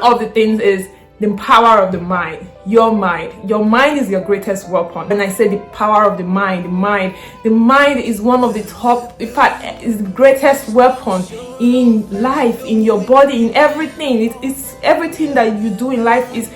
of the things is the power of the mind. Your mind is your greatest weapon. When I say the power of the mind is one of the top, in fact, is the greatest weapon in life, in your body, in everything. It's everything that you do in life is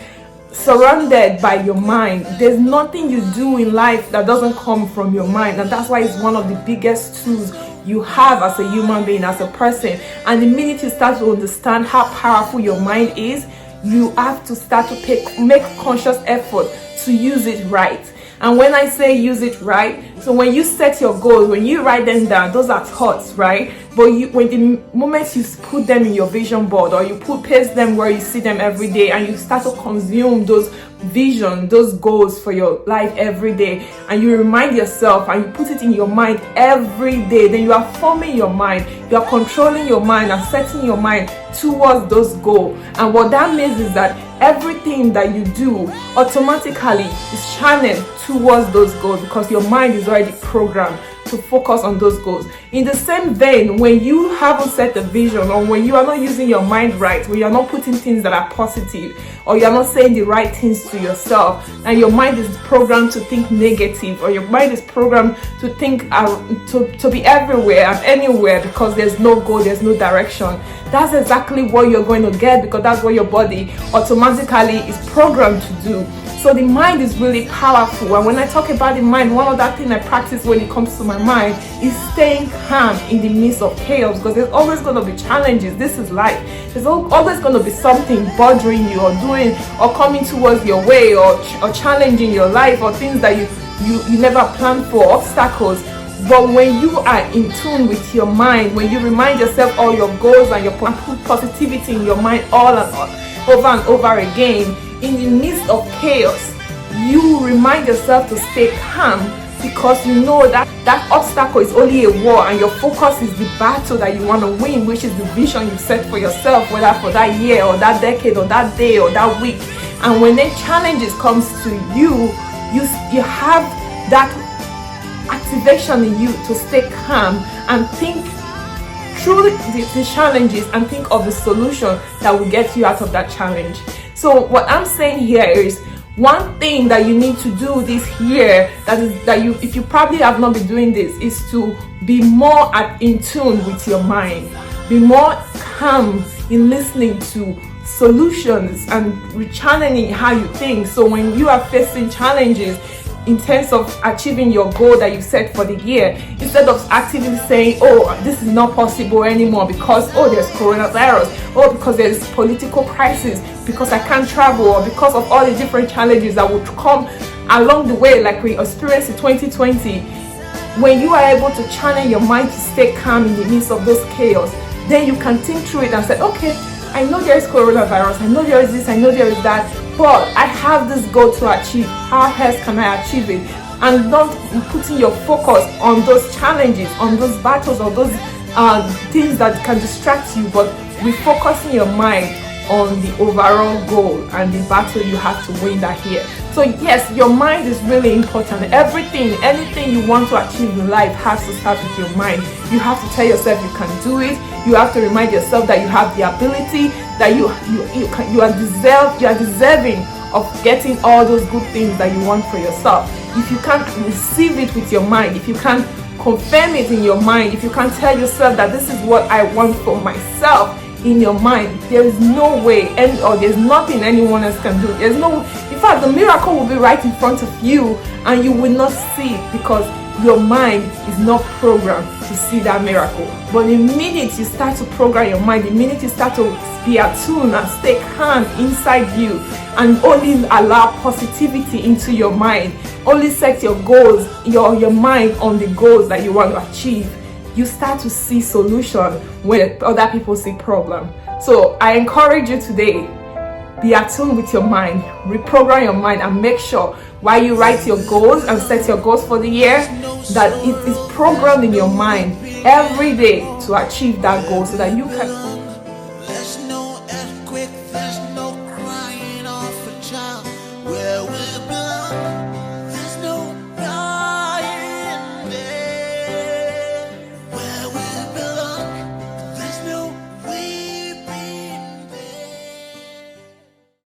surrounded by your mind. There's nothing you do in life that doesn't come from your mind, and that's why it's one of the biggest tools you have as a human being, as a person. And the minute you start to understand how powerful your mind is, you have to start to make conscious effort to use it right. And when I say use it right, so when you set your goals, when you write them down, those are thoughts, right? But when the moment you put them in your vision board, or you paste them where you see them every day, and you start to consume those vision, those goals for your life every day, and you remind yourself and you put it in your mind every day, then you are forming your mind, you are controlling your mind and setting your mind towards those goals. And what that means is that everything that you do automatically is channeled towards those goals, because your mind is already programmed to focus on those goals. In the same vein, when you haven't set the vision, or when you are not using your mind right, when you are not putting things that are positive, or you are not saying the right things to yourself, and your mind is programmed to think negative, or your mind is programmed to think to be everywhere and anywhere, because there's no goal, there's no direction, that's exactly what you're going to get, because that's what your body automatically is programmed to do. So the mind is really powerful. And when I talk about the mind, one of that thing I practice when it comes to my mind is staying calm in the midst of chaos, because there's always going to be challenges. This is life. There's always going to be something bothering you, or doing, or coming towards your way, or challenging your life, or things that you never planned for, obstacles. But when you are in tune with your mind, when you remind yourself all your goals and you put positivity in your mind all and over again, in the midst of chaos, you remind yourself to stay calm, because you know that that obstacle is only a war, and your focus is the battle that you want to win, which is the vision you set for yourself, whether for that year or that decade or that day or that week. And when then challenges comes to you, you have that activation in you to stay calm and think through the challenges and think of the solution that will get you out of that challenge. So what I'm saying here is, one thing that you need to do this year, if you probably have not been doing this, is to be more in tune with your mind. Be more calm in listening to solutions and rechanneling how you think. So when you are facing challenges in terms of achieving your goal that you set for the year, instead of actively saying, oh, this is not possible anymore because, oh, there's coronavirus, or because there's political crisis, because I can't travel, or because of all the different challenges that would come along the way, like we experienced in 2020. When you are able to channel your mind to stay calm in the midst of those chaos, then you can think through it and say, okay, I know there is coronavirus, I know there is this, I know there is that, but I have this goal to achieve. How else can I achieve it? And not putting your focus on those challenges, on those battles, or those things that can distract you, but refocusing your mind on the overall goal and the battle you have to win that year. So yes, your mind is really important. Anything you want to achieve in life has to start with your mind. You have to tell yourself you can do it. You have to remind yourself that you have the ability, that you are deserving of getting all those good things that you want for yourself. If you can't receive it with your mind, if you can't confirm it in your mind, if you can't tell yourself that this is what I want for myself in your mind, there is no way, or there's nothing anyone else can do. In fact, the miracle will be right in front of you, and you will not see it, because your mind is not programmed to see that miracle. But the minute you start to program your mind, the minute you start to be attuned and stay calm inside you, and only allow positivity into your mind, only set your goals, your mind on the goals that you want to achieve, you start to see solution when other people see problem. So I encourage you today, be attuned with your mind, reprogram your mind, and make sure while you write your goals and set your goals for the year, that it is programmed in your mind every day to achieve that goal, so that you can. There's no earthquake, there's no crying of a child. Where will